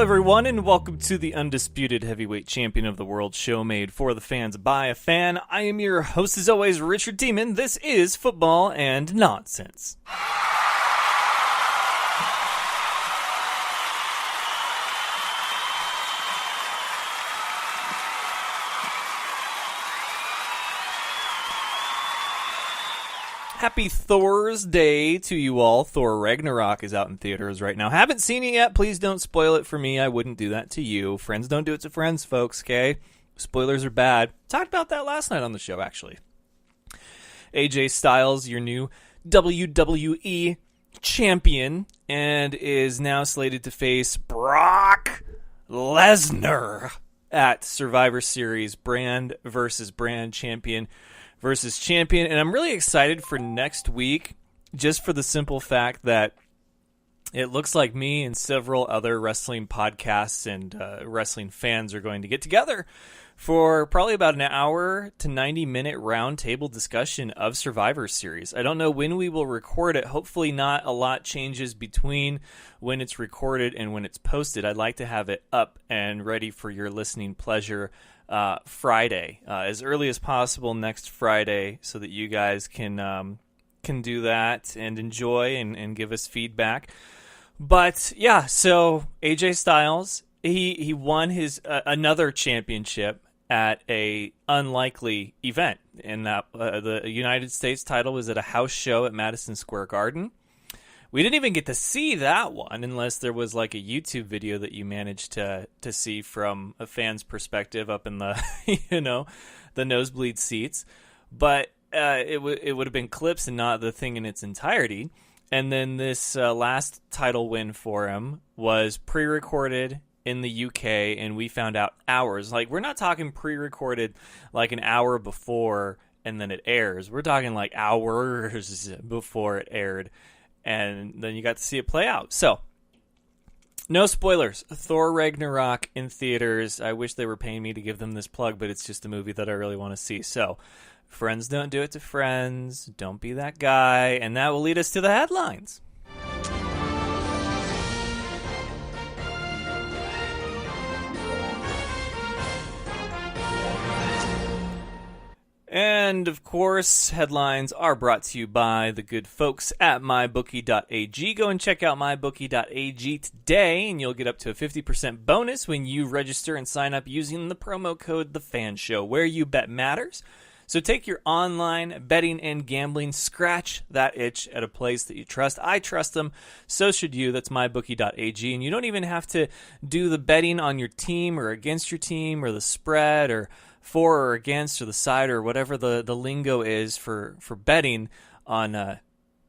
everyone, and welcome to the undisputed heavyweight champion of the world show made for the fans by a fan. I am your host, as always, Richard Demon. This is Football and Nonsense. Happy Thursday to you all. Thor Ragnarok is out in theaters right now. Haven't seen it yet. Please don't spoil it for me. I wouldn't do that to you. Friends don't do it to friends, folks, okay? Spoilers are bad. Talked about that last night on the show, actually. AJ Styles, your new WWE champion, and is now slated to face Brock Lesnar at Survivor Series, brand versus brand, champion versus champion. And I'm really excited for next week, just for the simple fact that it looks like me and several other wrestling podcasts and wrestling fans are going to get together for probably about an hour to 90-minute roundtable discussion of Survivor Series. I don't know when we will record it. Hopefully not a lot changes between when it's recorded and when it's posted. I'd like to have it up and ready for your listening pleasure Friday, as early as possible next Friday, so that you guys can do that and enjoy and give us feedback. But yeah, so AJ Styles, he won his another championship at a unlikely event, in that the United States title was at a house show at Madison Square Garden. We didn't even get to see that one unless there was like a YouTube video that you managed to see from a fan's perspective up in the the nosebleed seats. But it would have been clips and not the thing in its entirety. And then this last title win for him was pre-recorded in the UK, and we found out hours. Like, we're not talking pre-recorded like an hour before and then it airs. We're talking like hours before it aired. And then you got to see it play out. So, no spoilers. Thor Ragnarok in theaters. I wish they were paying me to give them this plug, but it's just a movie that I really want to see. So, friends don't do it to friends. Don't be that guy. And that will lead us to the headlines. And, of course, headlines are brought to you by the good folks at mybookie.ag. Go and check out mybookie.ag today, and you'll get up to a 50% bonus when you register and sign up using the promo code TheFanShow. Where you bet matters. So take your online betting and gambling, scratch that itch at a place that you trust. I trust them. So should you. That's mybookie.ag. And you don't even have to do the betting on your team or against your team or the spread or for or against or the side or whatever the lingo is for betting on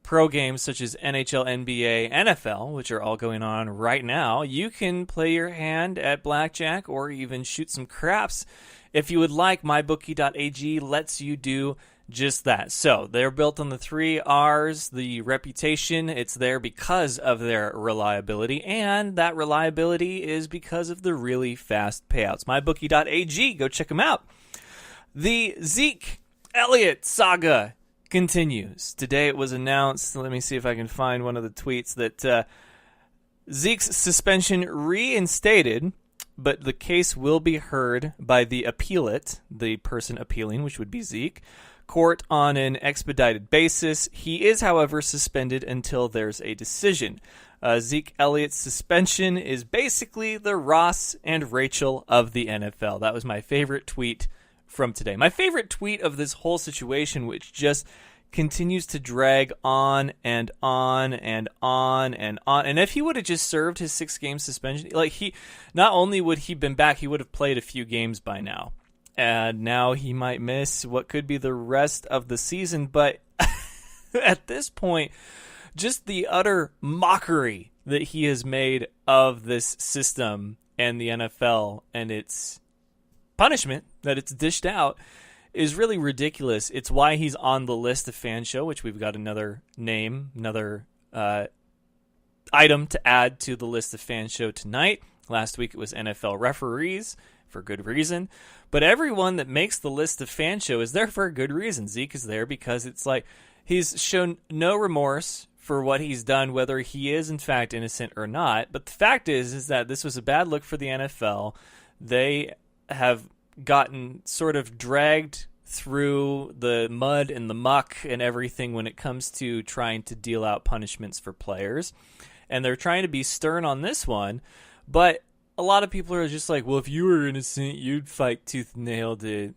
pro games such as NHL, NBA, NFL, which are all going on right now. You can play your hand at blackjack or even shoot some craps if you would like. MyBookie.ag lets you do just that. So they're built on the 3 R's, the reputation. It's there because of their reliability, and that reliability is because of the really fast payouts. MyBookie.ag, go check them out. The Zeke Elliott saga continues. Today it was announced, let me see if I can find one of the tweets, that Zeke's suspension reinstated, but the case will be heard by the appellate, the person appealing, which would be Zeke, court on an expedited basis. He is, however, suspended until there's a decision. Zeke Elliott's suspension is basically the Ross and Rachel of the NFL. That was my favorite tweet from today. My favorite tweet of this whole situation, which just continues to drag on and on and on and on. And if he would have just served his 6-game suspension, like, he not only would he been back, he would have played a few games by now. And now he might miss what could be the rest of the season. But at this point, just the utter mockery that he has made of this system and the NFL and its punishment that it's dished out is really ridiculous. It's why he's on the list of Fan Show, which we've got another name, another item to add to the list of Fan Show tonight. Last week it was NFL referees, for good reason. But everyone that makes the list of Fan Show is there for a good reason. Zeke is there because it's like he's shown no remorse for what he's done, whether he is in fact innocent or not. But the fact is that this was a bad look for the NFL. They have gotten sort of dragged through the mud and the muck and everything when it comes to trying to deal out punishments for players. And they're trying to be stern on this one. But a lot of people are just like, well, if you were innocent, you'd fight tooth and nail to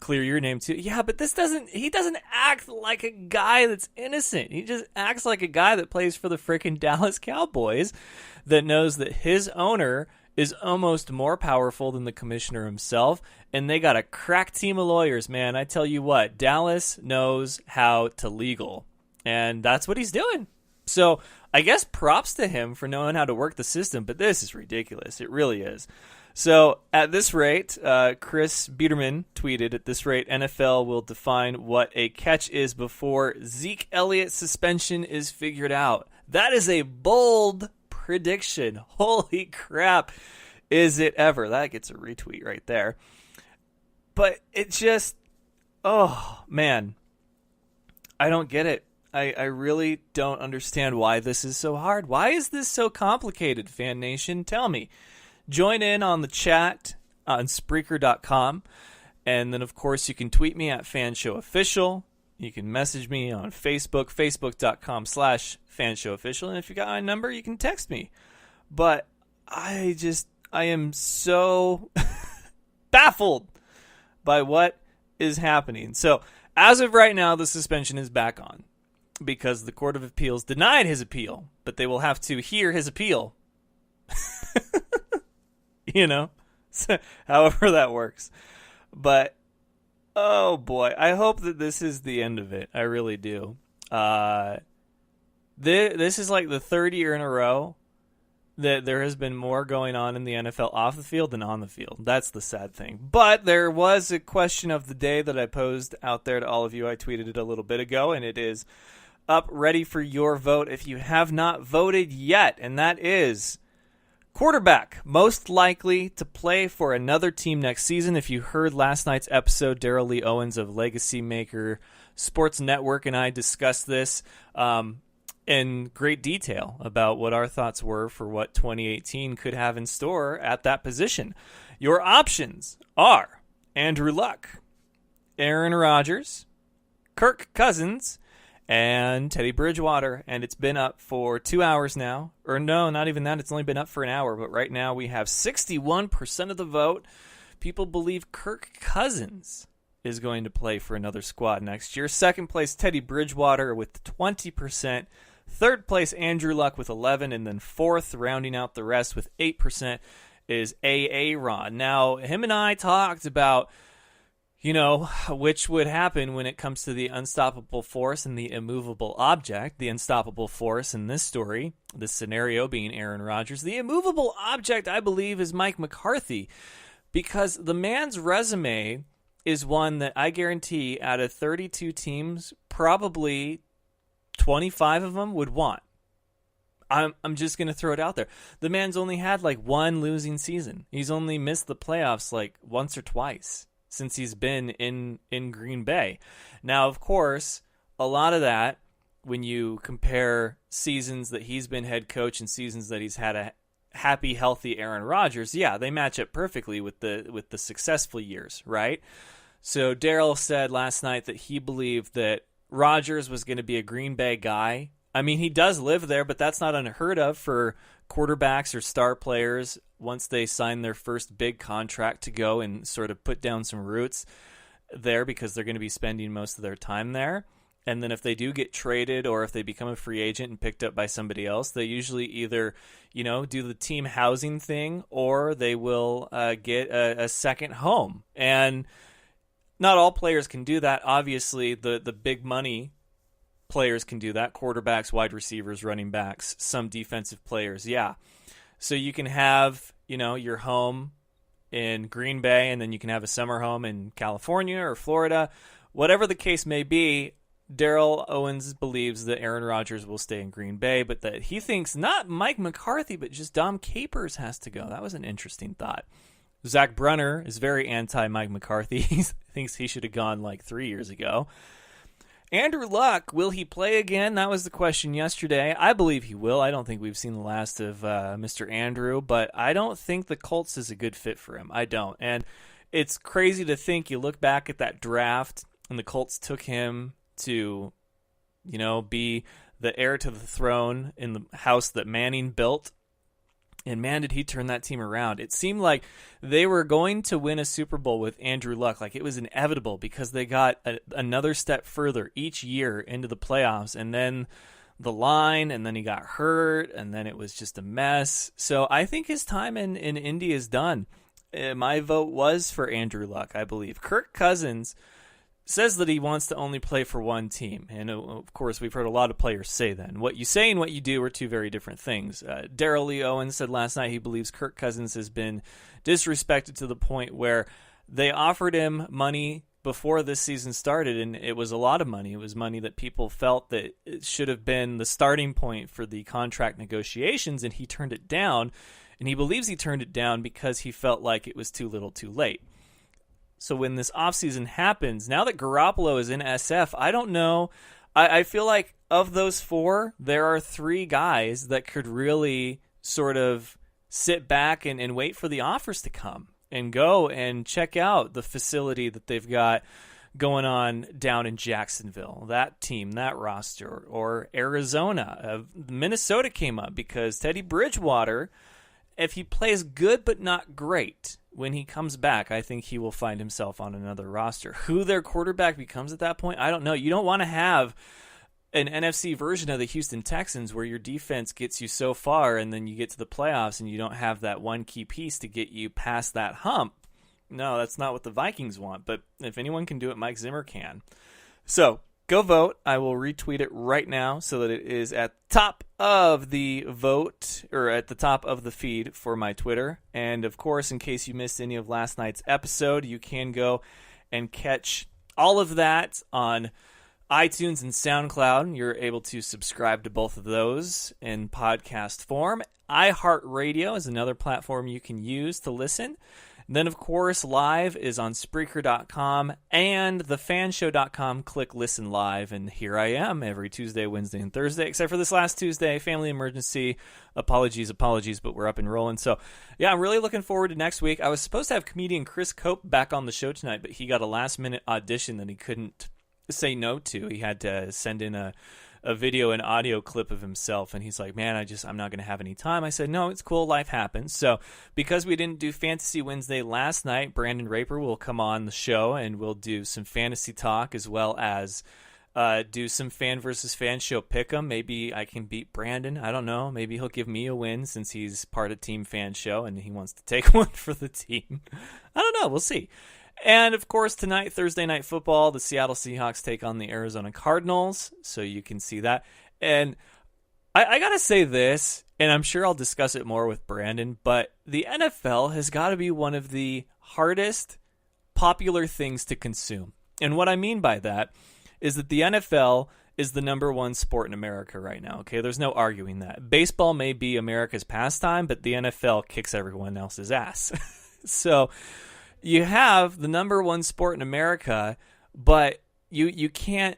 clear your name too. Yeah, but he doesn't act like a guy that's innocent. He just acts like a guy that plays for the freaking Dallas Cowboys that knows that his owner is almost more powerful than the commissioner himself, and they got a crack team of lawyers, man. I tell you what, Dallas knows how to legal, and that's what he's doing. So I guess props to him for knowing how to work the system, but this is ridiculous. It really is. So at this rate, Chris Biederman tweeted, at this rate, NFL will define what a catch is before Zeke Elliott's suspension is figured out. That is a bold prediction. Holy crap. Is it ever? That gets a retweet right there. But it just, oh, man. I don't get it. I really don't understand why this is so hard. Why is this so complicated, Fan Nation? Tell me. Join in on the chat on Spreaker.com. And then, of course, you can tweet me at FanShowOfficial. You can message me on Facebook, Facebook.com/FanShowOfficial. And if you got my number, you can text me. But I am so baffled by what is happening. So, as of right now, the suspension is back on because the Court of Appeals denied his appeal, but they will have to hear his appeal. You know, so, however that works. But, oh boy, I hope that this is the end of it. I really do. This is like the third year in a row that there has been more going on in the NFL off the field than on the field. That's the sad thing. But there was a question of the day that I posed out there to all of you. I tweeted it a little bit ago, and it is up ready for your vote if you have not voted yet. And that is quarterback most likely to play for another team next season. If you heard last night's episode, Daryl Lee Owens of Legacy Maker Sports Network and I discussed this in great detail about what our thoughts were for what 2018 could have in store at that position. Your options are Andrew Luck, Aaron Rodgers, Kirk Cousins, and Teddy Bridgewater, and it's been up for 2 hours now. Or no, not even that. It's only been up for an hour, but right now we have 61% of the vote. People believe Kirk Cousins is going to play for another squad next year. Second place, Teddy Bridgewater with 20%. Third place, Andrew Luck with 11%, and then fourth, rounding out the rest with 8%, is Aaron. Now, him and I talked about, you know, which would happen when it comes to the unstoppable force and the immovable object. The unstoppable force in this story, this scenario being Aaron Rodgers. The immovable object, I believe, is Mike McCarthy, because the man's resume is one that I guarantee out of 32 teams, probably 25 of them would want. I'm just going to throw it out there. The man's only had like one losing season. He's only missed the playoffs like once or twice since he's been in Green Bay. Now, of course, a lot of that, when you compare seasons that he's been head coach and seasons that he's had a happy, healthy Aaron Rodgers, yeah, they match up perfectly with the successful years, right? So Daryl said last night that he believed that Rodgers was going to be a Green Bay guy. I mean, he does live there, but that's not unheard of for quarterbacks or star players once they sign their first big contract to go and sort of put down some roots there because they're going to be spending most of their time there. And then if they do get traded or if they become a free agent and picked up by somebody else, they usually either, you know, do the team housing thing or they will get a second home. And not all players can do that. Obviously, the big money players can do that. Quarterbacks, wide receivers, running backs, some defensive players, yeah. So you can have, you know, your home in Green Bay, and then you can have a summer home in California or Florida. Whatever the case may be, Daryl Owens believes that Aaron Rodgers will stay in Green Bay, but that he thinks not Mike McCarthy, but just Dom Capers has to go. That was an interesting thought. Zach Brunner is very anti-Mike McCarthy. He thinks he should have gone like 3 years ago. Andrew Luck, will he play again? That was the question yesterday. I believe he will. I don't think we've seen the last of Mr. Andrew, but I don't think the Colts is a good fit for him. I don't. And it's crazy to think, you look back at that draft and the Colts took him to, be the heir to the throne in the house that Manning built. And man, did he turn that team around. It seemed like they were going to win a Super Bowl with Andrew Luck. Like, it was inevitable because they got another step further each year into the playoffs. And then the line, and then he got hurt, and then it was just a mess. So I think his time in Indy is done. My vote was for Andrew Luck, I believe. Kirk Cousins says that he wants to only play for one team. And, of course, we've heard a lot of players say that. And what you say and what you do are two very different things. Darrell Lee Owens said last night he believes Kirk Cousins has been disrespected to the point where they offered him money before this season started, and it was a lot of money. It was money that people felt that it should have been the starting point for the contract negotiations, and he turned it down. And he believes he turned it down because he felt like it was too little too late. So when this offseason happens, now that Garoppolo is in SF, I don't know. I feel like of those four, there are three guys that could really sort of sit back and wait for the offers to come and go and check out the facility that they've got going on down in Jacksonville, that team, that roster, or Arizona. Minnesota came up because Teddy Bridgewater, if he plays good but not great, when he comes back, I think he will find himself on another roster. Who their quarterback becomes at that point, I don't know. You don't want to have an NFC version of the Houston Texans where your defense gets you so far and then you get to the playoffs and you don't have that one key piece to get you past that hump. No, that's not what the Vikings want. But if anyone can do it, Mike Zimmer can. So go vote. I will retweet it right now so that it is at the top of the vote, or at the top of the feed for my Twitter. And of course, in case you missed any of last night's episode, you can go and catch all of that on iTunes and SoundCloud. You're able to subscribe to both of those in podcast form. iHeartRadio is another platform you can use to listen. Then, of course, live is on Spreaker.com and thefanshow.com. Click Listen Live, and here I am every Tuesday, Wednesday, and Thursday, except for this last Tuesday, family emergency. Apologies, but we're up and rolling. So, yeah, I'm really looking forward to next week. I was supposed to have comedian Chris Cope back on the show tonight, but he got a last-minute audition that he couldn't say no to. He had to send in a video and audio clip of himself, and he's like, man, I'm not going to have any time. I said, no, it's cool, life happens. So because we didn't do Fantasy Wednesday last night, Brandon Raper will come on the show and we'll do some fantasy talk as well as do some fan versus fan show pick'em. Maybe I can beat Brandon. I don't know. Maybe he'll give me a win since he's part of Team Fan Show and he wants to take one for the team. I don't know. We'll see. And, of course, tonight, Thursday Night Football, the Seattle Seahawks take on the Arizona Cardinals, so you can see that. And I got to say this, and I'm sure I'll discuss it more with Brandon, but the NFL has got to be one of the hardest popular things to consume. And what I mean by that is that the NFL is the number one sport in America right now, okay? There's no arguing that. Baseball may be America's pastime, but the NFL kicks everyone else's ass. So you have the number one sport in America, but you can't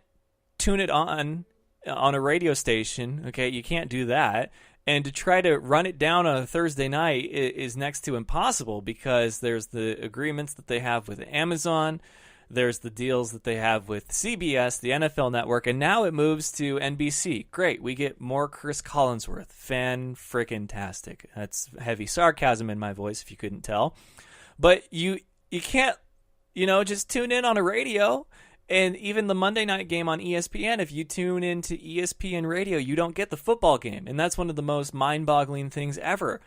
tune it on a radio station, okay? You can't do that. And to try to run it down on a Thursday night is next to impossible because there's the agreements that they have with Amazon, there's the deals that they have with CBS, the NFL Network, and now it moves to NBC. Great, we get more Chris Collinsworth. Fan-frickin-tastic. That's heavy sarcasm in my voice if you couldn't tell. But you can't, just tune in on a radio. And even the Monday night game on ESPN, if you tune into ESPN radio, you don't get the football game. And that's one of the most mind-boggling things ever.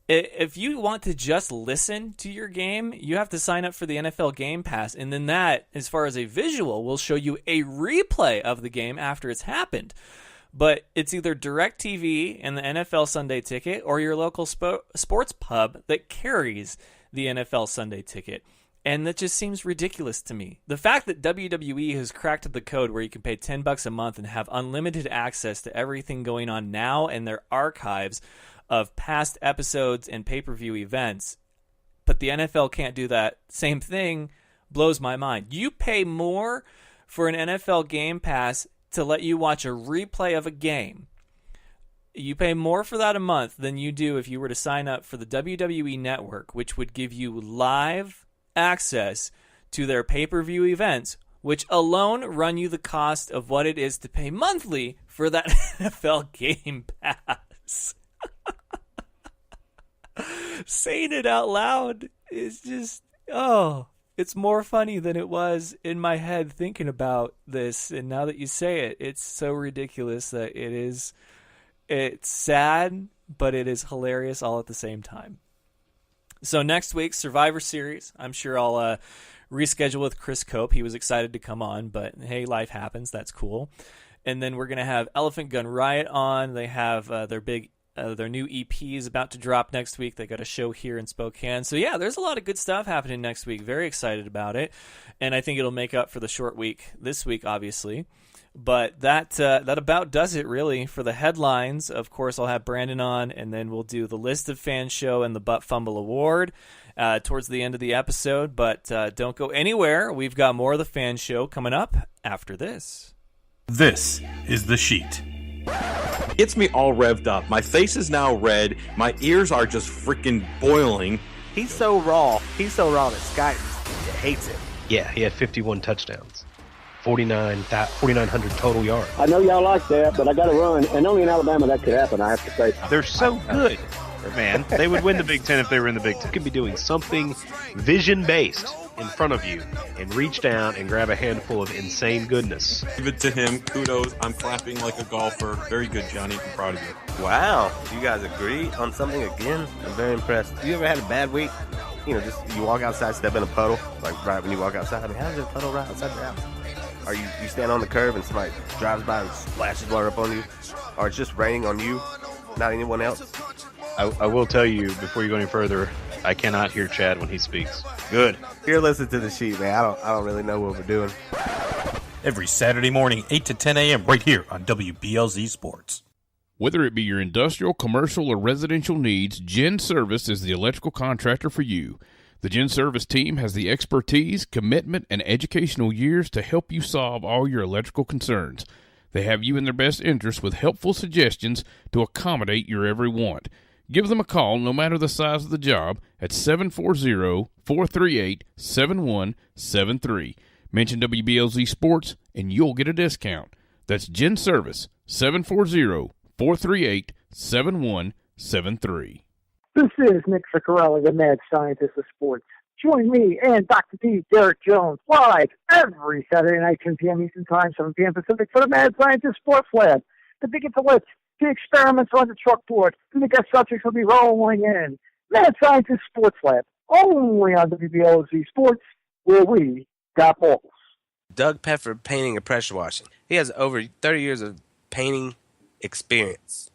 If you want to just listen to your game, you have to sign up for the NFL Game Pass. And then that, as far as a visual, will show you a replay of the game after it's happened. But it's either DirecTV and the NFL Sunday Ticket or your local sports pub that carries the NFL Sunday Ticket. And that just seems ridiculous to me. The fact that WWE has cracked the code where you can pay $10 a month and have unlimited access to everything going on now and their archives of past episodes and pay-per-view events, but the NFL can't do that same thing, blows my mind. You pay more for an NFL Game Pass to let you watch a replay of a game. You pay more for that a month than you do if you were to sign up for the WWE Network, which would give you live access to their pay-per-view events, which alone run you the cost of what it is to pay monthly for that NFL Game Pass. Saying it out loud is just, it's more funny than it was in my head thinking about this. And now that you say it, it's so ridiculous that it's sad, but it is hilarious all at the same time. So next week's Survivor Series, I'm sure I'll reschedule with Chris Cope. He was excited to come on, but hey, life happens. That's cool. And then we're going to have Elephant Gun Riot on. They have their new EP is about to drop next week. They got a show here in Spokane. So yeah, there's a lot of good stuff happening next week. Very excited about it. And I think it'll make up for the short week this week, obviously. But that about does it, really, for the headlines. Of course, I'll have Brandon on, and then we'll do the List of Fans show and the Butt Fumble Award towards the end of the episode. But don't go anywhere. We've got more of the Fan show coming up after this. This is The Sheet. Gets me all revved up. My face is now red. My ears are just freaking boiling. He's so raw that Sky hates it. Yeah, he had 51 touchdowns. 4,900 total yards. I know y'all like that, but I got to run. And only in Alabama that could happen, I have to say. They're so good, man. They would win the Big Ten if they were in the Big Ten. You could be doing something vision-based in front of you and reach down and grab a handful of insane goodness. Give it to him. Kudos. I'm clapping like a golfer. Very good, Johnny. I'm proud of you. Wow. You guys agree on something again? I'm very impressed. You ever had a bad week? You know, just you walk outside, step in a puddle, like right when you walk outside. I mean, how does a puddle right outside the house? Or you stand on the curb and somebody drives by and splashes water up on you? Or it's just raining on you, not anyone else? I will tell you, before you go any further, I cannot hear Chad when he speaks. Good. Here, listen to the sheet, man. I don't really know what we're doing. Every Saturday morning, 8 to 10 a.m. right here on WBLZ Sports. Whether it be your industrial, commercial, or residential needs, Gen Service is the electrical contractor for you. The Gen Service team has the expertise, commitment, and educational years to help you solve all your electrical concerns. They have you in their best interest with helpful suggestions to accommodate your every want. Give them a call, no matter the size of the job, at 740-438-7173. Mention WBLZ Sports, and you'll get a discount. That's Gen Service, 740-438-7173. This is Nick Ficarelli, the mad scientist of sports. Join me and Dr. D, Derek Jones, live every Saturday night, 10 p.m. Eastern Time, 7 p.m. Pacific, for the Mad Scientist Sports Lab. The big intellect, the experiments on the chalkboard, and the guest subjects will be rolling in. Mad Scientist Sports Lab, only on WBLZ Sports, where we got balls. Doug Peffer Painting and Pressure Washing. He has over 30 years of painting experience.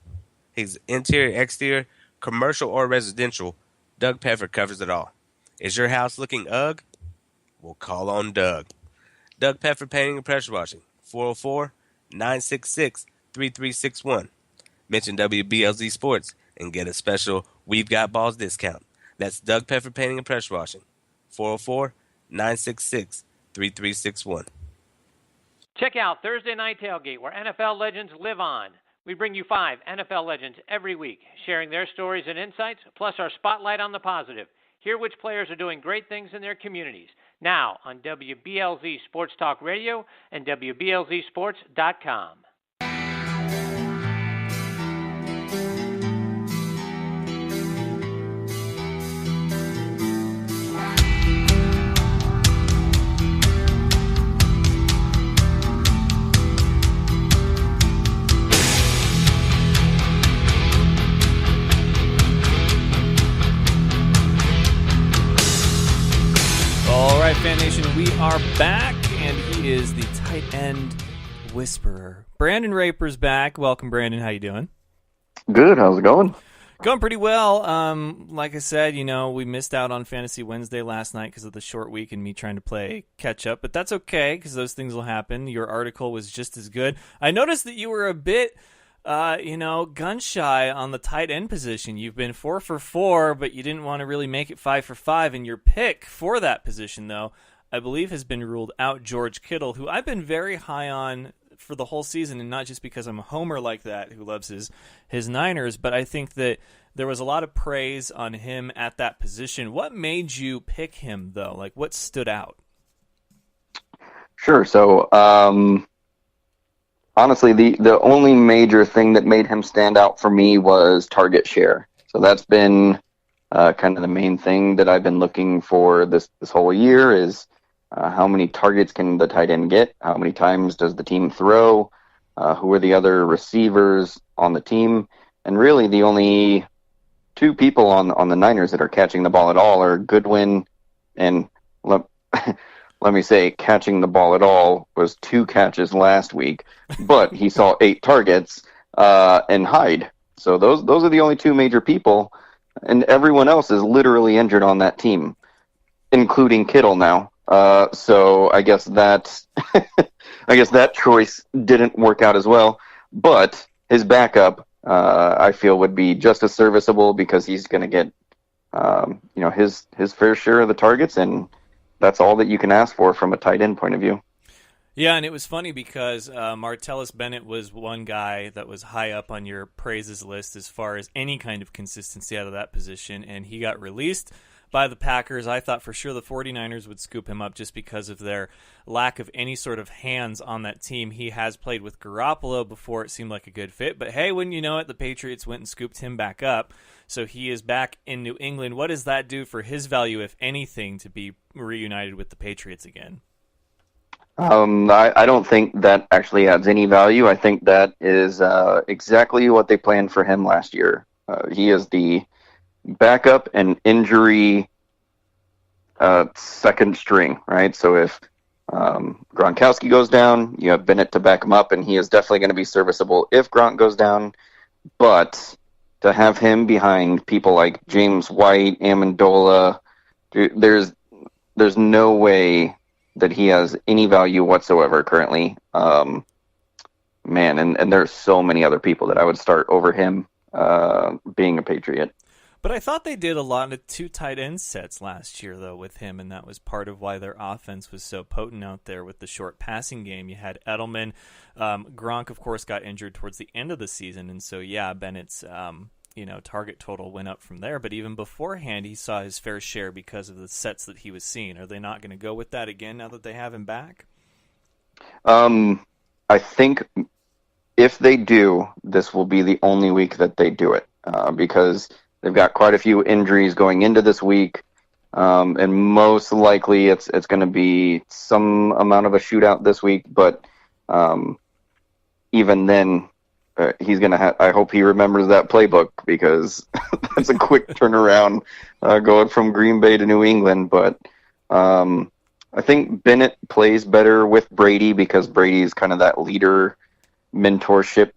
He's interior, exterior, commercial or residential. Doug Peffer covers it all. Is your house looking ugh? We'll call on Doug. Doug Peffer Painting and Pressure Washing. 404-966-3361. Mention WBLZ Sports and get a special We've Got Balls discount. That's Doug Peffer Painting and Pressure Washing. 404-966-3361. Check out Thursday Night Tailgate, where NFL legends live on. We bring you 5 NFL legends every week, sharing their stories and insights, plus our spotlight on the positive. Hear which players are doing great things in their communities. Now on WBLZ Sports Talk Radio and WBLZSports.com. All right, Fan Nation, we are back, and he is the tight end whisperer. Brandon Raper's back. Welcome, Brandon. How you doing? Good. How's it going? Going pretty well. Like I said, we missed out on Fantasy Wednesday last night because of the short week and me trying to play catch up, but that's okay because those things will happen. Your article was just as good. I noticed that you were a bit gun shy on the tight end position. You've been 4 for 4, but you didn't want to really make it 5 for 5 in your pick for that position, though. I believe has been ruled out George Kittle, who I've been very high on for the whole season, and not just because I'm a homer like that who loves his Niners, but I think that there was a lot of praise on him at that position. What made you pick him, though? Like, what stood out? Sure. So, honestly, the only major thing that made him stand out for me was target share. So that's been kind of the main thing that I've been looking for this whole year is how many targets can the tight end get? How many times does the team throw? Who are the other receivers on the team? And really the only two people on the Niners that are catching the ball at all are Goodwin and let me say, catching the ball at all was 2 catches last week, but he saw 8 targets and Hyde. So those are the only 2 major people, and everyone else is literally injured on that team, including Kittle now. So I guess that choice didn't work out as well. But his backup, I feel, would be just as serviceable because he's going to get his fair share of the targets, and that's all that you can ask for from a tight end point of view. Yeah, and it was funny because Martellus Bennett was one guy that was high up on your praises list as far as any kind of consistency out of that position, and he got released by the Packers. I thought for sure the 49ers would scoop him up just because of their lack of any sort of hands on that team. He has played with Garoppolo before. It seemed like a good fit, but hey, wouldn't you know it, the Patriots went and scooped him back up. So he is back in New England. What does that do for his value, if anything, to be reunited with the Patriots again? I don't think that actually adds any value. I think that is exactly what they planned for him last year. He is the backup and injury second string, right? So if Gronkowski goes down, you have Bennett to back him up, and he is definitely going to be serviceable if Gronk goes down. But to have him behind people like James White, Amendola, there's no way that he has any value whatsoever currently. And there's so many other people that I would start over him being a Patriot. But I thought they did a lot of 2 tight end sets last year, though, with him, and that was part of why their offense was so potent out there with the short passing game. You had Edelman. Gronk, of course, got injured towards the end of the season, and so, yeah, Bennett's target total went up from there. But even beforehand, he saw his fair share because of the sets that he was seeing. Are they not going to go with that again now that they have him back? I think if they do, this will be the only week that they do it because they've got quite a few injuries going into this week, and most likely it's going to be some amount of a shootout this week. But even then, he's going to have. I hope he remembers that playbook because that's a quick turnaround going from Green Bay to New England. But I think Bennett plays better with Brady because Brady's kind of that leader mentorship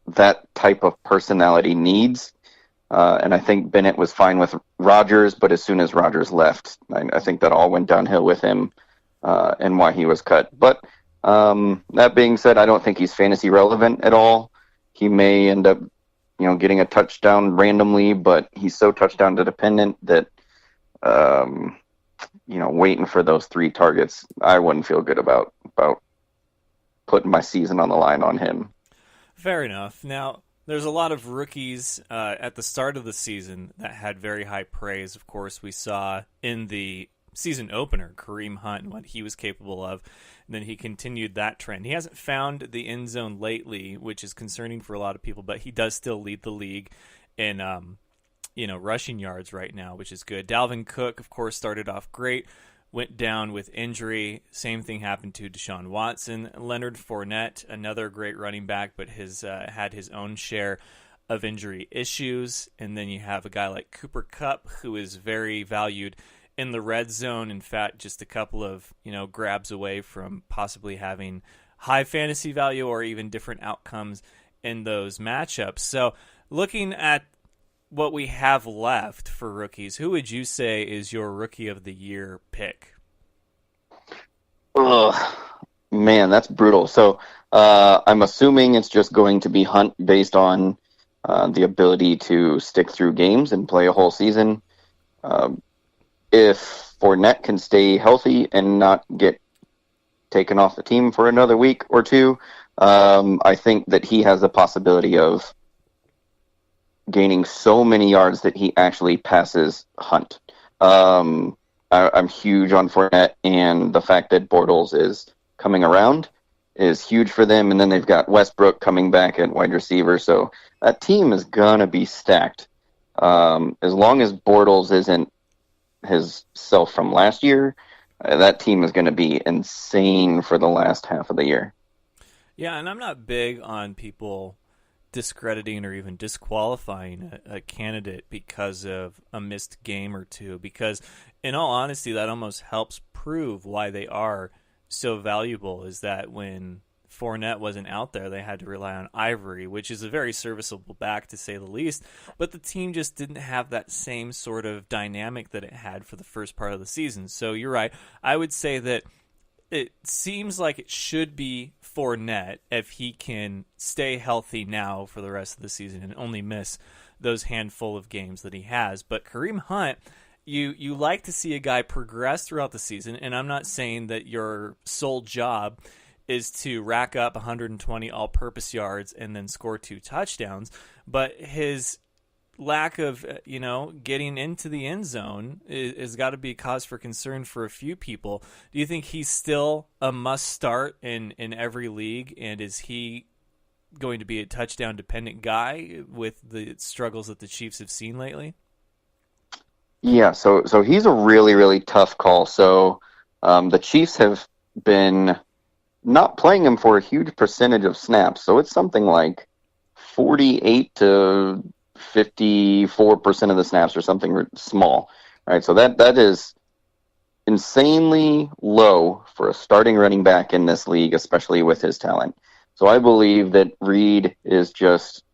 that type of personality needs. And I think Bennett was fine with Rodgers, but as soon as Rodgers left, I think that all went downhill with him and why he was cut. But that being said, I don't think he's fantasy relevant at all. He may end up, getting a touchdown randomly, but he's so touchdown dependent that, waiting for those 3 targets, I wouldn't feel good about putting my season on the line on him. Fair enough. Now, there's a lot of rookies at the start of the season that had very high praise. Of course, we saw in the season opener Kareem Hunt and what he was capable of. And then he continued that trend. He hasn't found the end zone lately, which is concerning for a lot of people, but he does still lead the league in rushing yards right now, which is good. Dalvin Cook, of course, started off great, went down with injury. Same thing happened to Deshaun Watson. Leonard Fournette, another great running back, but had his own share of injury issues. And then you have a guy like Cooper Kupp, who is very valued in the red zone. In fact, just a couple of grabs away from possibly having high fantasy value or even different outcomes in those matchups. So looking at what we have left for rookies, who would you say is your rookie of the year pick? Man, that's brutal. So I'm assuming it's just going to be Hunt based on the ability to stick through games and play a whole season. if Fournette can stay healthy and not get taken off the team for another week or two, I think that he has the possibility of gaining so many yards that he actually passes Hunt. I'm huge on Fournette, and the fact that Bortles is coming around is huge for them. And then they've got Westbrook coming back at wide receiver, so that team is gonna be stacked. As long as Bortles isn't his self from last year, that team is going to be insane for the last half of the year. Yeah, and I'm not big on people discrediting or even disqualifying a candidate because of a missed game or two, because in all honesty, that almost helps prove why they are so valuable, is that when Fournette wasn't out there, they had to rely on Ivory, which is a very serviceable back to say the least, but the team just didn't have that same sort of dynamic that it had for the first part of the season. So you're right. I would say that it seems like it should be Fournette if he can stay healthy now for the rest of the season and only miss those handful of games that he has. But Kareem Hunt, you like to see a guy progress throughout the season, and I'm not saying that your sole job is to rack up 120 all-purpose yards and then score 2 touchdowns, but his lack of, getting into the end zone has got to be a cause for concern for a few people. Do you think he's still a must-start in every league, and is he going to be a touchdown-dependent guy with the struggles that the Chiefs have seen lately? Yeah, so he's a really, really tough call. So the Chiefs have been not playing him for a huge percentage of snaps. So it's something like 48 to 54% of the snaps or something small. Right? So that is insanely low for a starting running back in this league, especially with his talent. So I believe that Reed is just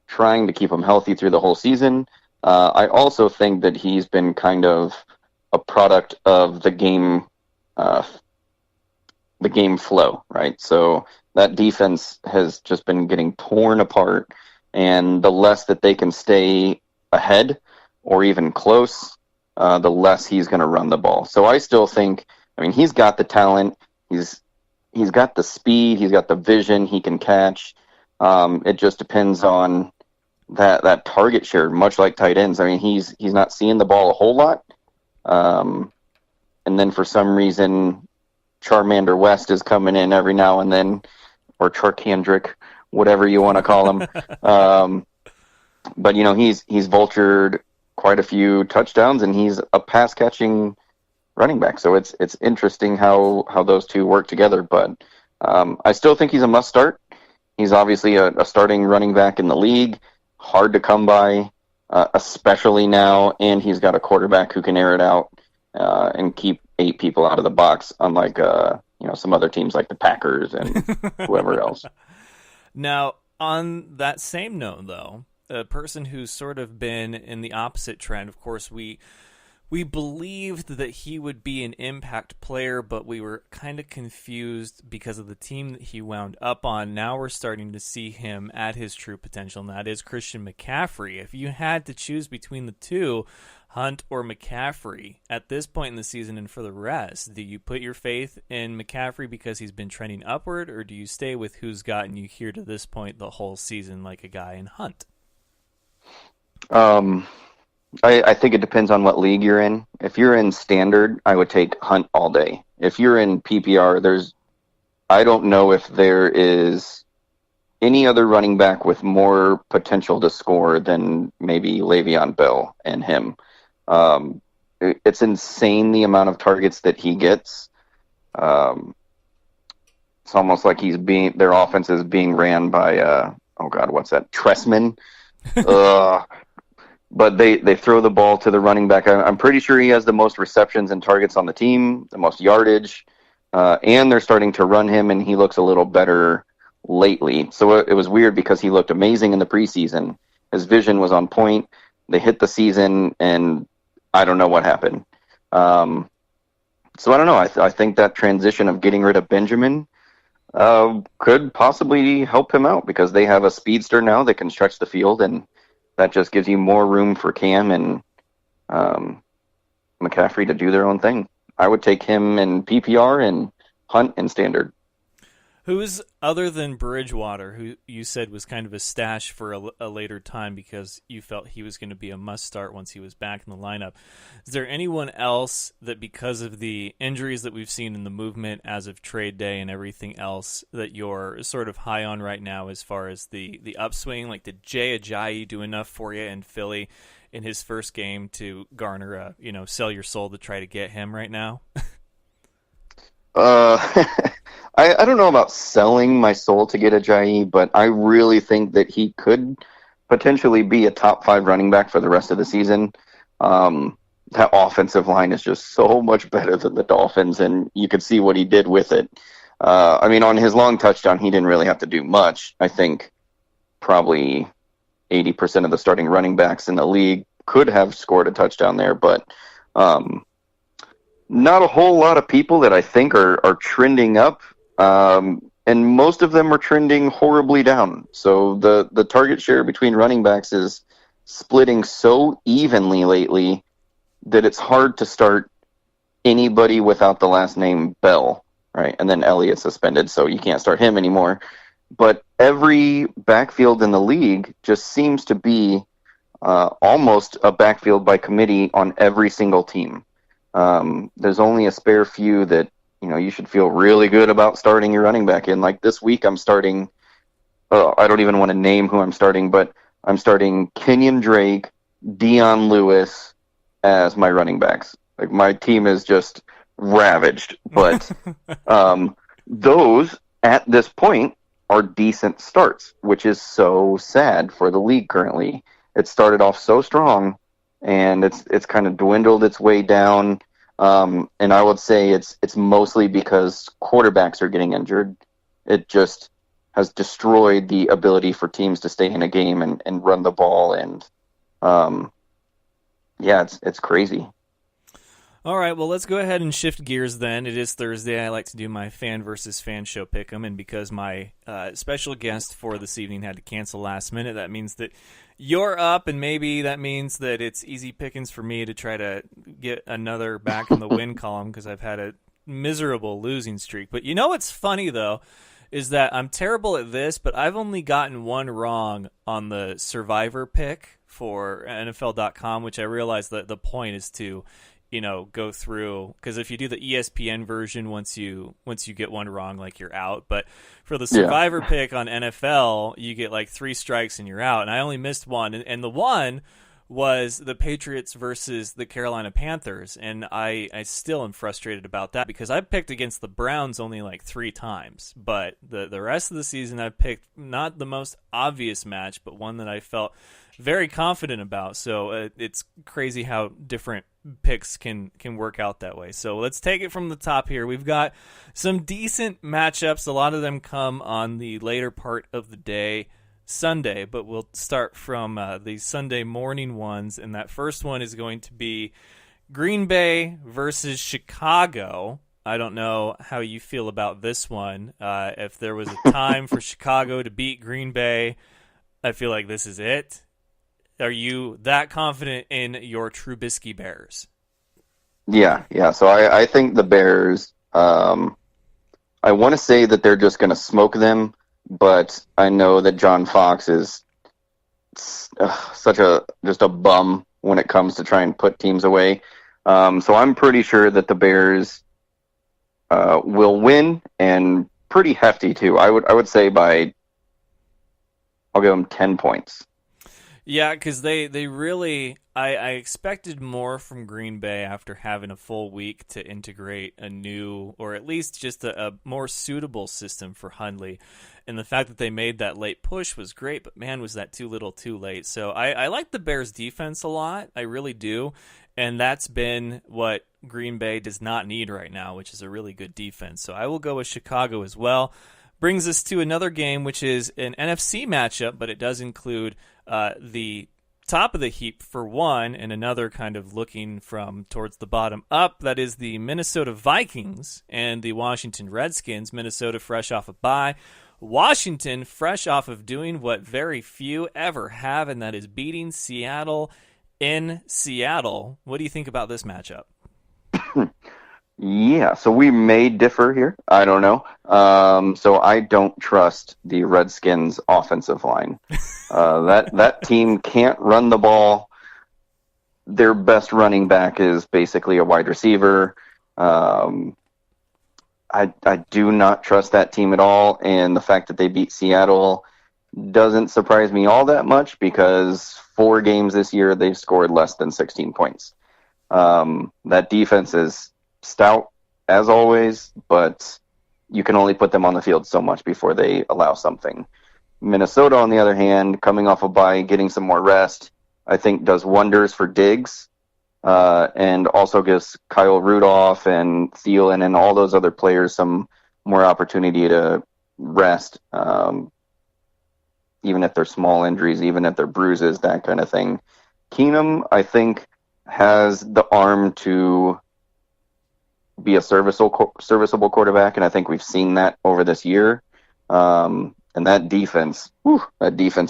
trying to keep him healthy through the whole season. I also think that he's been kind of a product of the game flow, right? So that defense has just been getting torn apart, and the less that they can stay ahead or even close, the less he's going to run the ball. So I still think, he's got the talent, he's got the speed, he's got the vision, he can catch. It just depends on that target share, much like tight ends. He's not seeing the ball a whole lot, and then for some reason Charmander West is coming in every now and then, or Charkandrick, whatever you want to call him. But he's vultured quite a few touchdowns, and he's a pass catching running back. So it's interesting how those two work together. But I still think he's a must start. He's obviously a starting running back in the league, hard to come by, especially now, and he's got a quarterback who can air it out and keep 8 people out of the box, unlike some other teams like the Packers and whoever else. Now, on that same note, though, a person who's sort of been in the opposite trend, of course, we believed that he would be an impact player, but we were kind of confused because of the team that he wound up on. Now we're starting to see him at his true potential, and that is Christian McCaffrey. If you had to choose between the two, Hunt or McCaffrey, at this point in the season and for the rest, do you put your faith in McCaffrey because he's been trending upward, or do you stay with who's gotten you here to this point the whole season, like a guy in Hunt? I think it depends on what league you're in. If you're in standard, I would take Hunt all day. If you're in PPR, I don't know if there is any other running back with more potential to score than maybe Le'Veon Bell and him. It's insane the amount of targets that he gets. It's almost like their offense is being ran by Tressman. But they throw the ball to the running back. I'm pretty sure he has the most receptions and targets on the team, the most yardage, and they're starting to run him, and he looks a little better lately. So it was weird because he looked amazing in the preseason. His vision was on point. They hit the season, and I don't know what happened. So I don't know. I think that transition of getting rid of Benjamin could possibly help him out because they have a speedster now that can stretch the field, and that just gives you more room for Cam and McCaffrey to do their own thing. I would take him in PPR and Hunt in standard. Who's other than Bridgewater, who you said was kind of a stash for a later time because you felt he was going to be a must-start once he was back in the lineup? Is there anyone else that, because of the injuries that we've seen in the movement as of trade day and everything else, that you're sort of high on right now as far as the upswing? Like, did Jay Ajayi do enough for you in Philly in his first game to garner a, sell your soul to try to get him right now? I don't know about selling my soul to get Ajayi, but I really think that he could potentially be a top 5 running back for the rest of the season. That offensive line is just so much better than the Dolphins, and you could see what he did with it. On his long touchdown, he didn't really have to do much. I think probably 80% of the starting running backs in the league could have scored a touchdown there, but not a whole lot of people that I think are trending up. And most of them are trending horribly down. So the target share between running backs is splitting so evenly lately that it's hard to start anybody without the last name Bell, right? And then Elliott suspended, so you can't start him anymore. But every backfield in the league just seems to be almost a backfield by committee on every single team. There's only a spare few that you should feel really good about starting your running back in. Like this week, I'm starting, I don't even want to name who I'm starting, but I'm starting Kenyon Drake, Dion Lewis as my running backs. Like my team is just ravaged, but those at this point are decent starts, which is so sad for the league currently. It started off so strong, and it's kind of dwindled its way down. And I would say it's mostly because quarterbacks are getting injured. It just has destroyed the ability for teams to stay in a game and run the ball. And it's crazy. All right, well, let's go ahead and shift gears then. It is Thursday. I like to do my fan versus fan show pick'em, and because my special guest for this evening had to cancel last minute, that means that you're up, and maybe that means that it's easy pickings for me to try to get another back in the win column because I've had a miserable losing streak. But what's funny, though, is that I'm terrible at this, but I've only gotten one wrong on the Survivor pick for NFL.com, which I realize that the point is to go through, because if you do the ESPN version, once you get one wrong, like you're out. But for the Survivor pick on NFL, you get like 3 strikes and you're out. And I only missed one, and the one was the Patriots versus the Carolina Panthers, and I still am frustrated about that because I picked against the Browns only like 3 times, but the rest of the season I picked not the most obvious match, but one that I felt very confident about. So it's crazy how different picks can work out that way. So let's take it from the top here. We've got some decent matchups. A lot of them come on the later part of the day, Sunday, but we'll start from the Sunday morning ones, and that first one is going to be Green Bay versus Chicago. I don't know how you feel about this one. If there was a time for Chicago to beat Green Bay, I feel like this is it. Are you that confident in your Trubisky Bears? Yeah. So I think the Bears, I want to say that they're just going to smoke them, but I know that John Fox is such just a bum when it comes to trying to put teams away. So I'm pretty sure that the Bears will win, and pretty hefty too. I would say I'll give them 10 points. Yeah, because they really, I expected more from Green Bay after having a full week to integrate a new, or at least just a more suitable system for Hundley. And the fact that they made that late push was great, but man, was that too little too late. So I like the Bears defense a lot. I really do. And that's been what Green Bay does not need right now, which is a really good defense. So I will go with Chicago as well. Brings us to another game, which is an NFC matchup, but it does include the top of the heap for one, and another kind of looking from towards the bottom up. That is the Minnesota Vikings and the Washington Redskins. Minnesota fresh off a bye. Washington fresh off of doing what very few ever have, and that is beating Seattle in Seattle. What do you think about this matchup? Yeah, so we may differ here. I don't know. So I don't trust the Redskins' offensive line. That team can't run the ball. Their best running back is basically a wide receiver. I do not trust that team at all, and the fact that they beat Seattle doesn't surprise me all that much because 4 games this year they've scored less than 16 points. That defense is stout as always, but you can only put them on the field so much before they allow something. Minnesota, on the other hand, coming off a bye, getting some more rest, I think does wonders for Diggs, and also gives Kyle Rudolph and Thielen and all those other players some more opportunity to rest, even if they're small injuries, even if they're bruises, that kind of thing. Keenum, I think, has the arm to be a serviceable quarterback, and I think we've seen that over this year. And that defense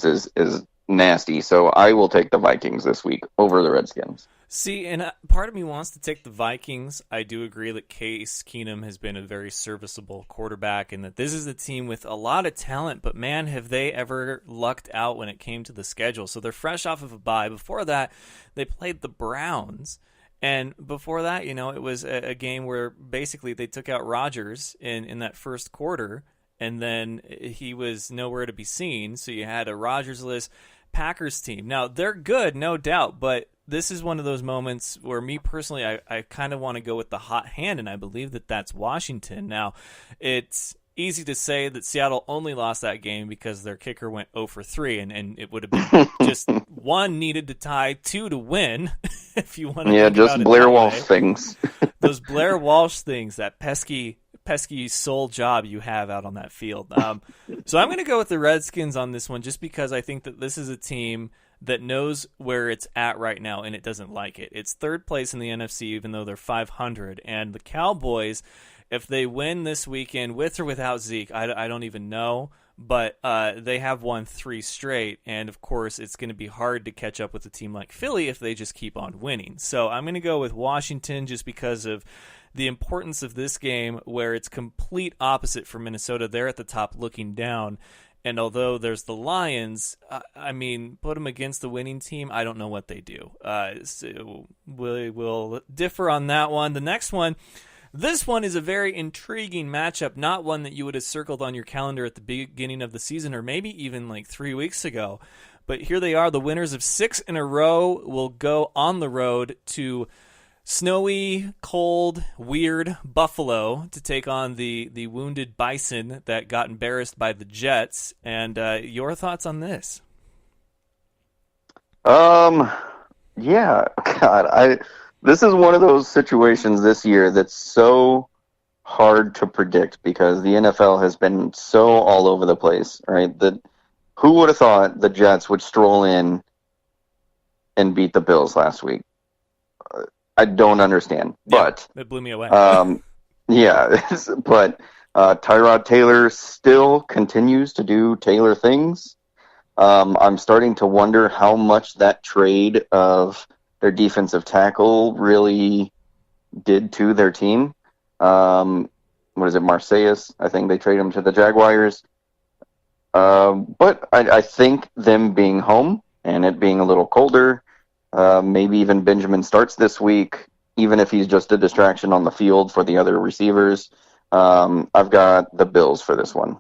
is nasty. So I will take the Vikings this week over the Redskins. See, and part of me wants to take the Vikings. I do agree that Case Keenum has been a very serviceable quarterback and that this is a team with a lot of talent, but man, have they ever lucked out when it came to the schedule. So they're fresh off of a bye. Before that, they played the Browns. And before that, it was a game where basically they took out Rodgers in that first quarter, and then he was nowhere to be seen. So you had a Rodgers-less Packers team. Now, they're good, no doubt, but this is one of those moments where me personally, I kind of want to go with the hot hand, and I believe that that's Washington. Now, it's easy to say that Seattle only lost that game because their kicker went 0 for 3, and it would have been just 1 needed to tie, 2 to win, if you want to think just about it Blair that Walsh way. things. Those Blair Walsh things, that pesky sole job you have out on that field. So I'm going to go with the Redskins on this one just because I think that this is a team that knows where it's at right now, and it doesn't like it. It's 3rd place in the NFC, even though they're 500, and the Cowboys, if they win this weekend with or without Zeke, I don't even know, but they have won 3 straight, and of course it's going to be hard to catch up with a team like Philly if they just keep on winning. So I'm going to go with Washington just because of the importance of this game where it's complete opposite for Minnesota. They're at the top looking down, and although there's the Lions, put them against the winning team, I don't know what they do. So we'll differ on that one. The next one, this one is a very intriguing matchup, not one that you would have circled on your calendar at the beginning of the season or maybe even like 3 weeks ago. But here they are. The winners of 6 in a row will go on the road to snowy, cold, weird Buffalo to take on the wounded Bison that got embarrassed by the Jets. And your thoughts on this? Yeah, God, this is one of those situations this year that's so hard to predict because the NFL has been so all over the place, right? That who would have thought the Jets would stroll in and beat the Bills last week? I don't understand, but it blew me away. Yeah, but Tyrod Taylor still continues to do Taylor things. I'm starting to wonder how much that trade of their defensive tackle really did to their team. What is it, Marseilles? I think they traded him to the Jaguars. But I think them being home and it being a little colder, maybe even Benjamin starts this week, even if he's just a distraction on the field for the other receivers. I've got the Bills for this one.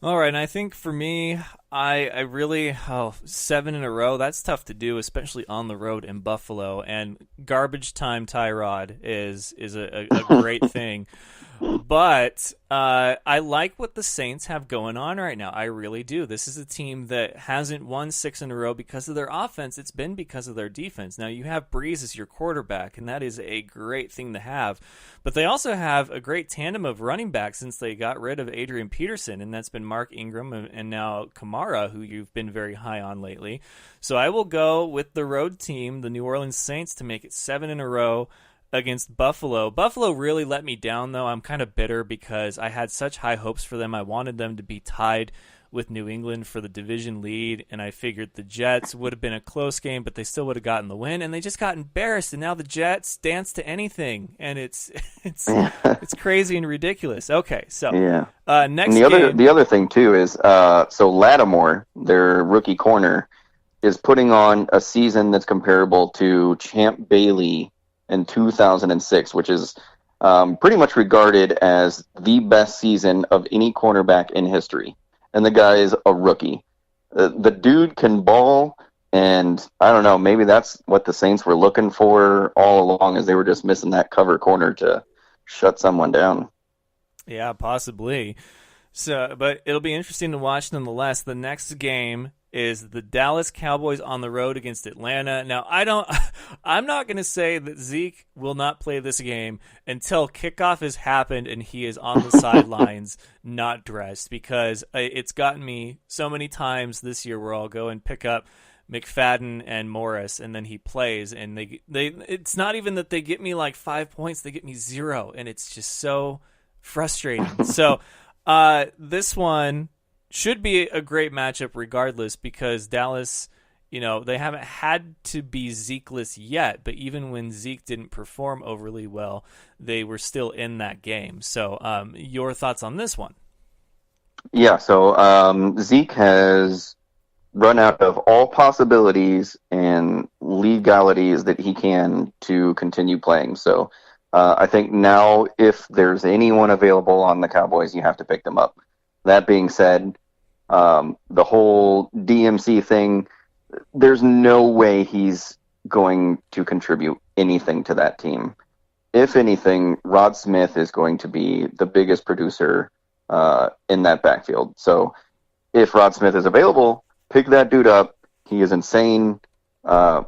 All right, and I think for me, I really 7 in a row, that's tough to do, especially on the road in Buffalo. And garbage time Tyrod is a great thing. But I like what the Saints have going on right now. I really do. This is a team that hasn't won 6 in a row because of their offense. It's been because of their defense. Now, you have Breeze as your quarterback, and that is a great thing to have. But they also have a great tandem of running backs since they got rid of Adrian Peterson, and that's been Mark Ingram and now Kamara, who you've been very high on lately. So I will go with the road team, the New Orleans Saints, to make it 7 in a row against Buffalo. Buffalo really let me down, though. I'm kind of bitter because I had such high hopes for them. I wanted them to be tied with New England for the division lead, and I figured the Jets would have been a close game, but they still would have gotten the win, and they just got embarrassed, and now the Jets dance to anything, and it's crazy and ridiculous. Okay, so next game. The other thing too is so Lattimore, their rookie corner, is putting on a season that's comparable to Champ Bailey in 2006, which is pretty much regarded as the best season of any cornerback in history. And the guy is a rookie. The dude can ball, and I don't know, maybe that's what the Saints were looking for all along, as they were just missing that cover corner to shut someone down. Yeah, possibly. So, but it'll be interesting to watch nonetheless. The next game is the Dallas Cowboys on the road against Atlanta. Now, I'm not going to say that Zeke will not play this game until kickoff has happened and he is on the sidelines not dressed, because it's gotten me so many times this year where I'll go and pick up McFadden and Morris, and then he plays, and they it's not even that they get me like 5 points, they get me 0, and it's just so frustrating. So this one should be a great matchup regardless, because Dallas, they haven't had to be Zekeless yet, but even when Zeke didn't perform overly well, they were still in that game. So your thoughts on this one? Yeah, so Zeke has run out of all possibilities and legalities that he can to continue playing. So I think now if there's anyone available on the Cowboys, you have to pick them up. That being said, the whole DMC thing, there's no way he's going to contribute anything to that team. If anything, Rod Smith is going to be the biggest producer in that backfield. So if Rod Smith is available, pick that dude up. He is insane. I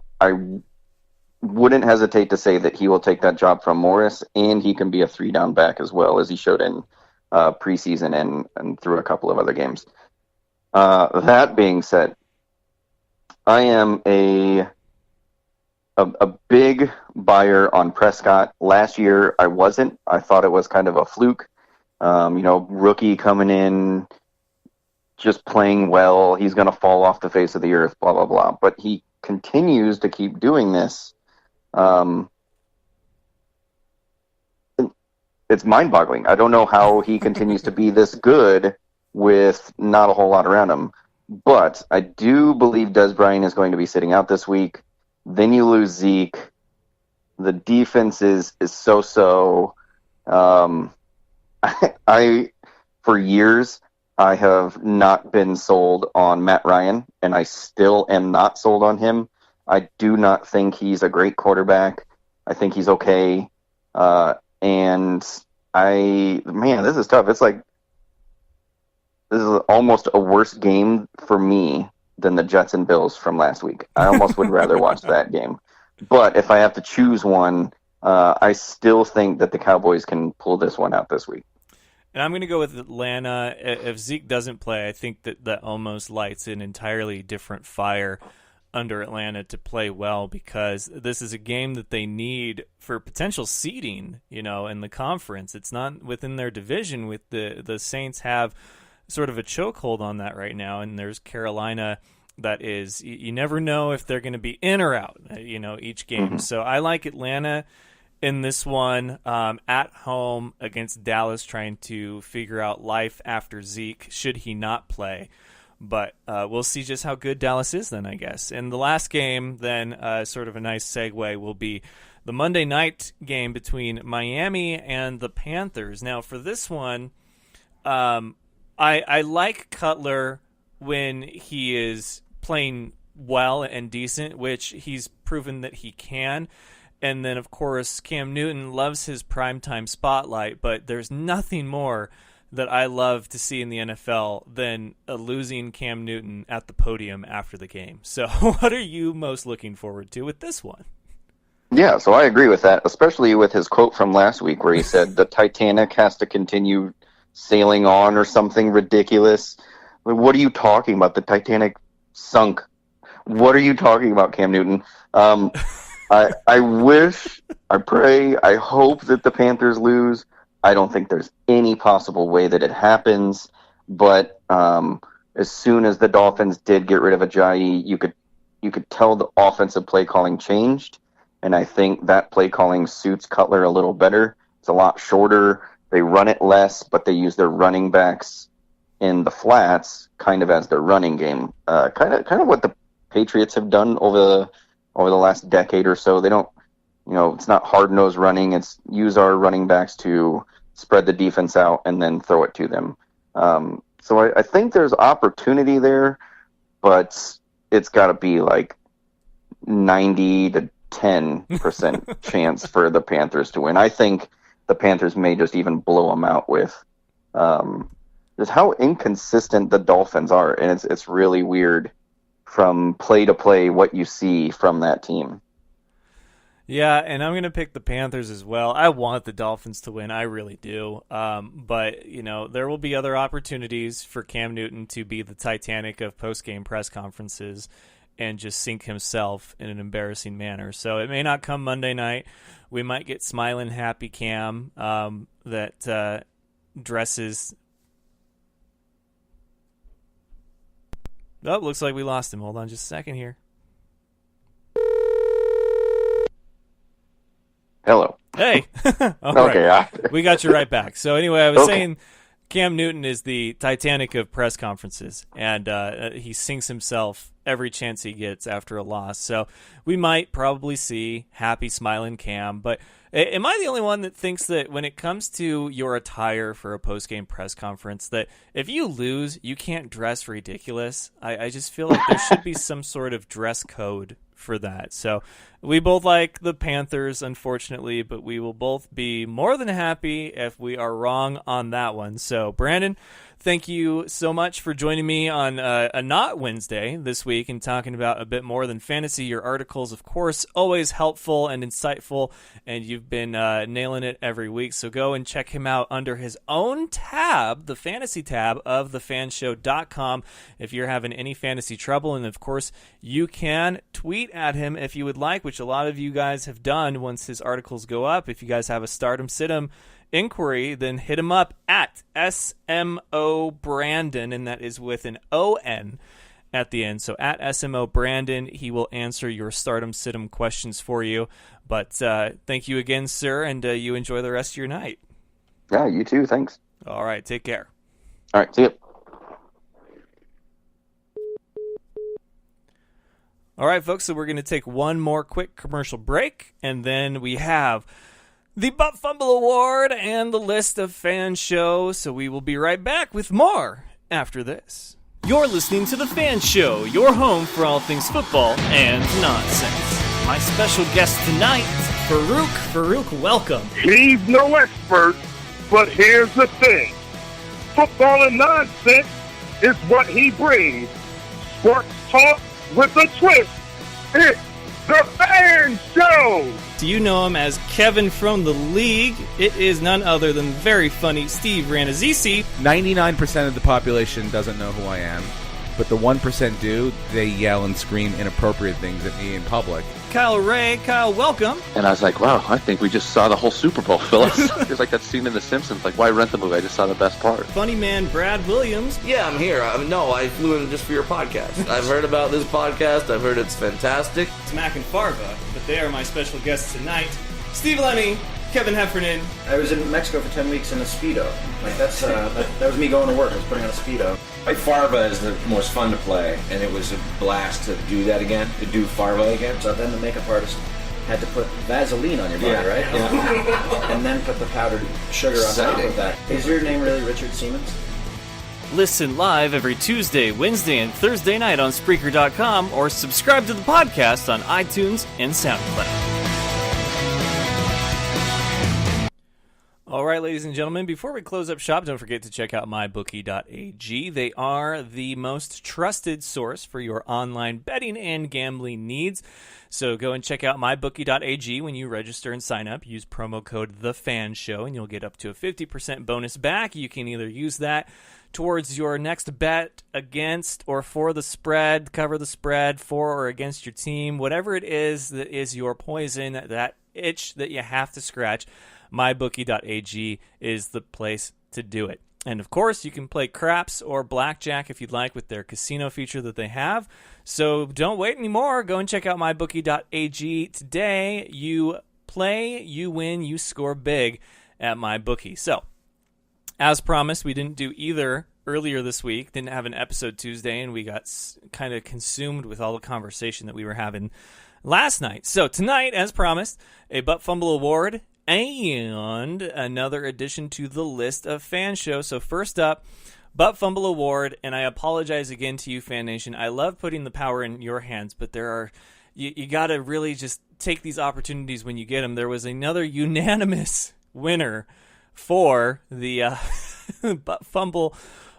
wouldn't hesitate to say that he will take that job from Morris, and he can be a 3-down back as well, as he showed in preseason and through a couple of other games. That being said, I am a big buyer on Prescott. Last year, I wasn't. I thought it was kind of a fluke. Rookie coming in, just playing well. He's going to fall off the face of the earth, blah, blah, blah. But he continues to keep doing this. It's mind-boggling. I don't know how he continues to be this good with not a whole lot around him. But I do believe Des Bryant is going to be sitting out this week. Then you lose Zeke. The defense is so-so. For years, I have not been sold on Matt Ryan, and I still am not sold on him. I do not think he's a great quarterback. I think he's okay. And this is tough. It's like, this is almost a worse game for me than the Jets and Bills from last week. I almost would rather watch that game. But if I have to choose one, I still think that the Cowboys can pull this one out this week. And I'm going to go with Atlanta. If Zeke doesn't play, I think that almost lights an entirely different fire under Atlanta to play well, because this is a game that they need for potential seeding, in the conference. It's not within their division. With the Saints have sort of a chokehold on that right now, and there's Carolina that is, you never know if they're going to be in or out, each game. Mm-hmm. So I like Atlanta in this one, at home against Dallas, trying to figure out life after Zeke, should he not play. But we'll see just how good Dallas is then, I guess. And the last game then, sort of a nice segue, will be the Monday night game between Miami and the Panthers. Now, for this one, I like Cutler when he is playing well and decent, which he's proven that he can. And then, of course, Cam Newton loves his primetime spotlight, but there's nothing more that I love to see in the NFL than a losing Cam Newton at the podium after the game. So what are you most looking forward to with this one? Yeah, so I agree with that, especially with his quote from last week where he said the Titanic has to continue sailing on or something ridiculous. What are you talking about? The Titanic sunk. What are you talking about, Cam Newton? I wish, I pray, I hope that the Panthers lose. I don't think there's any possible way that it happens. But as soon as the Dolphins did get rid of Ajayi, you could tell the offensive play calling changed. And I think that play calling suits Cutler a little better. It's a lot shorter. They run it less, but they use their running backs in the flats kind of as their running game. Kind of what the Patriots have done over the last decade or so. They don't, it's not hard-nosed running. It's use our running backs to spread the defense out and then throw it to them. So I think there's opportunity there, but it's got to be like 90 to 10% chance for the Panthers to win. I think the Panthers may just even blow them out with just how inconsistent the Dolphins are, and it's really weird from play to play what you see from that team. Yeah, and I'm going to pick the Panthers as well. I want the Dolphins to win. I really do. But, there will be other opportunities for Cam Newton to be the Titanic of post-game press conferences and just sink himself in an embarrassing manner. So it may not come Monday night. We might get smiling, happy Cam that dresses... Oh, looks like we lost him. Hold on just a second here. Hello. Hey. All okay. Right. We got you right back. So anyway, I was saying Cam Newton is the Titanic of press conferences, and he sinks himself every chance he gets after a loss. So we might probably see happy, smiling Cam. But am I the only one that thinks that when it comes to your attire for a post-game press conference, that if you lose, you can't dress ridiculous? I just feel like there should be some sort of dress code for that. So we both like the Panthers, unfortunately, but we will both be more than happy if we are wrong on that one. So Brandon, thank you so much for joining me on a not Wednesday this week and talking about a bit more than fantasy. Your articles, of course, always helpful and insightful, and you've been nailing it every week. So go and check him out under his own tab, the fantasy tab of thefanshow.com if you're having any fantasy trouble. And, of course, you can tweet at him if you would like, which a lot of you guys have done once his articles go up. If you guys have a stardom sit-em inquiry, then hit him up at SMO Brandon, and that is with an O-N at the end. So at SMO Brandon, he will answer your stardom sit-em questions for you. But thank you again, sir, and you enjoy the rest of your night. Yeah, you too. Thanks. All right, take care. All right, see you. All right, folks, so we're going to take one more quick commercial break, and then we have the Butt Fumble Award and the list of fan shows. So we will be right back with more after this. You're listening to The Fan Show, your home for all things football and nonsense. My special guest tonight, Farouk. Farouk, welcome. He's no expert, but here's the thing. Football and nonsense is what he brings. Sports talk with a twist. It's The Fan Show. Do you know him as Kevin from the League? It is none other than very funny Steve Ranazisi. 99% of the population doesn't know who I am, but the 1% do. They yell and scream inappropriate things at me in public. Kyle Ray. Kyle, welcome. And I was like, wow, I think we just saw the whole Super Bowl, Phyllis. It's like that scene in The Simpsons, like, why rent the movie? I just saw the best part. Funny man Brad Williams. Yeah, I'm here. No, I flew in just for your podcast. I've heard about this podcast. I've heard it's fantastic. It's Mac and Farva, but they are my special guests tonight. Steve Lemmy, Kevin Heffernan. I was in Mexico for 10 weeks in a Speedo. Like that was me going to work. I was putting on a Speedo. Like Farva is the most fun to play, and it was a blast to do that again, to do Farva again. So then the makeup artist had to put Vaseline on your body, right? Yeah. And then put the powdered sugar on top of that. Is your name really Richard Siemens? Listen live every Tuesday, Wednesday, and Thursday night on Spreaker.com or subscribe to the podcast on iTunes and SoundCloud. All right, ladies and gentlemen, before we close up shop, don't forget to check out mybookie.ag. They are the most trusted source for your online betting and gambling needs. So go and check out mybookie.ag when you register and sign up. Use promo code TheFanShow, and you'll get up to a 50% bonus back. You can either use that towards your next bet against or for the spread, cover the spread, for or against your team, whatever it is that is your poison, that itch that you have to scratch, mybookie.ag is the place to do it. And, of course, you can play craps or blackjack if you'd like with their casino feature that they have. So don't wait anymore. Go and check out mybookie.ag today. You play, you win, you score big at MyBookie. So, as promised, we didn't do either earlier this week. Didn't have an episode Tuesday, and we got kind of consumed with all the conversation that we were having last night. So tonight, as promised, a Butt Fumble Award and another addition to the list of fan shows. So first up, Butt Fumble Award, and I apologize again to you, Fan Nation. I love putting the power in your hands, but you got to really just take these opportunities when you get them. There was another unanimous winner for the Butt Fumble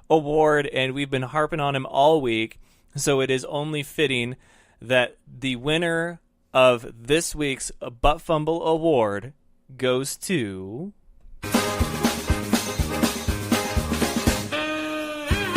Award, and we've been harping on him all week. So it is only fitting that the winner of this week's Butt Fumble Award goes to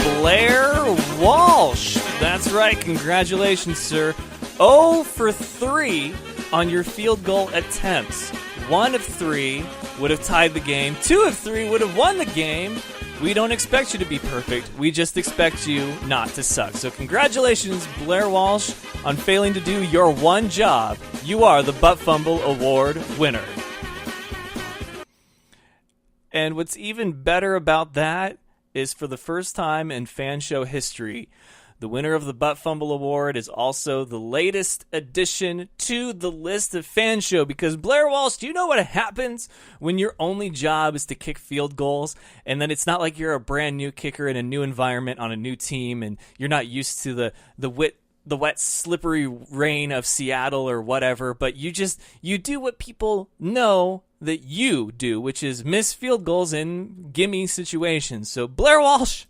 Blair Walsh. That's right. Congratulations, sir. 0 for 3 on your field goal attempts. 1 of 3 would have tied the game. 2 of 3 would have won the game. We don't expect you to be perfect. We just expect you not to suck. So congratulations, Blair Walsh, on failing to do your one job. You are the Butt Fumble Award winner. And what's even better about that is, for the first time in fan show history, the winner of the Butt Fumble Award is also the latest addition to the list of fan show. Because, Blair Walsh, do you know what happens when your only job is to kick field goals? And then it's not like you're a brand new kicker in a new environment on a new team, and you're not used to the wet, slippery rain of Seattle or whatever, but you do what people know that you do, which is miss field goals in gimme situations. So, Blair Walsh,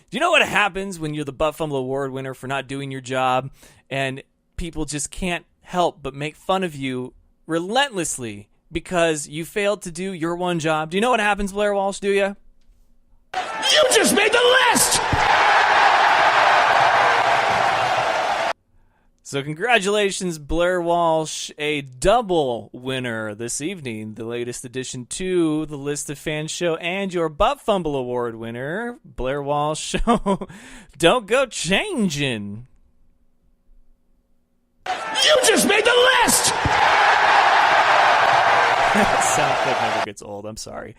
do you know what happens when you're the Butt Fumble Award winner for not doing your job, and people just can't help but make fun of you relentlessly because you failed to do your one job? Do you know what happens, Blair Walsh, do you? You just made the list! So congratulations, Blair Walsh, a double winner this evening, the latest addition to the list of fan show, and your Butt Fumble Award winner, Blair Walsh. Don't go changing. You just made the list! Sound clip never gets old. I'm sorry.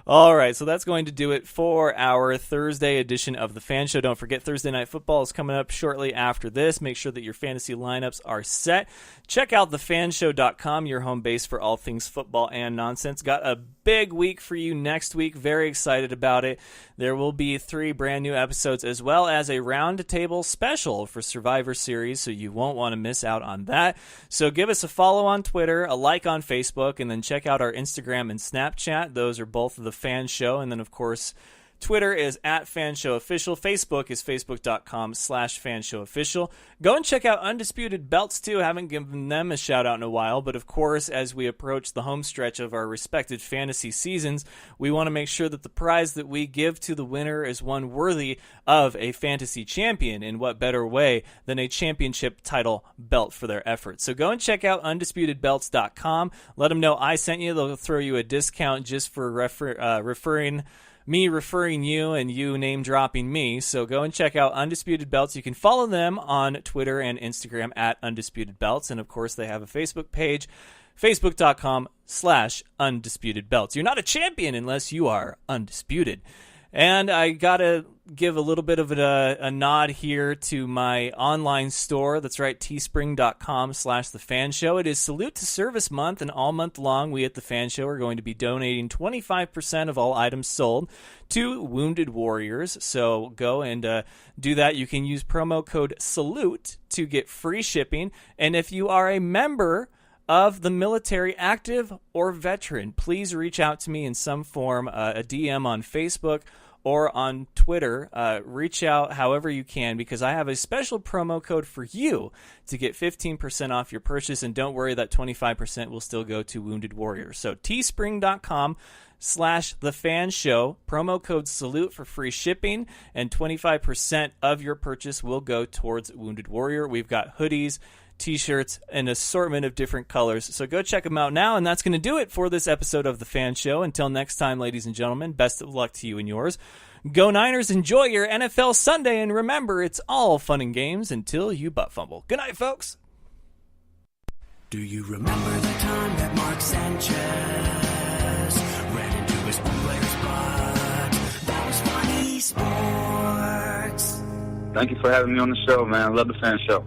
All right, so that's going to do it for our Thursday edition of the Fan Show. Don't forget, Thursday Night Football is coming up shortly after this. Make sure that your fantasy lineups are set. Check out thefanshow.com, your home base for all things football and nonsense. Got a big week for you next week. Very excited about it. There will be 3 brand new episodes, as well as a roundtable special for Survivor Series, so you won't want to miss out on that. So give us a follow on Twitter, a like on Facebook, and then check out our Instagram and Snapchat. Those are both of the Fan Show. And then, of course, Twitter is @FanShowOfficial. Facebook is facebook.com/FanShowOfficial. Go and check out Undisputed Belts, too. Haven't given them a shout-out in a while. But, of course, as we approach the home stretch of our respected fantasy seasons, we want to make sure that the prize that we give to the winner is one worthy of a fantasy champion. And what better way than a championship title belt for their efforts? So go and check out UndisputedBelts.com. Let them know I sent you. They'll throw you a discount just for referring you and you name dropping me. So go and check out Undisputed Belts. You can follow them on Twitter and Instagram @Undisputed Belts. And of course, they have a Facebook page, facebook.com/Undisputed Belts. You're not a champion unless you are undisputed. And I got to give a little bit of a nod here to my online store. That's right, teespring.com/thefanshow. It is Salute to Service Month, and all month long, we at The Fan Show are going to be donating 25% of all items sold to Wounded Warriors. So go and do that. You can use promo code SALUTE to get free shipping. And if you are a member of the military, active or veteran, please reach out to me in some form, a DM on Facebook or on Twitter. Reach out however you can, because I have a special promo code for you to get 15% off your purchase, and don't worry, that 25% will still go to Wounded Warrior. So teespring.com/TheFanShow, promo code SALUTE for free shipping, and 25% of your purchase will go towards Wounded Warrior. We've got hoodies, T-shirts, an assortment of different colors. So go check them out now, and that's going to do it for this episode of The Fan Show. Until next time, ladies and gentlemen, best of luck to you and yours. Go Niners, enjoy your NFL Sunday, and remember, it's all fun and games until you butt fumble. Good night, folks. Do you remember the time that Mark Sanchez ran into his player's butt? That was funny sports. Thank you for having me on the show, man. I love The Fan Show.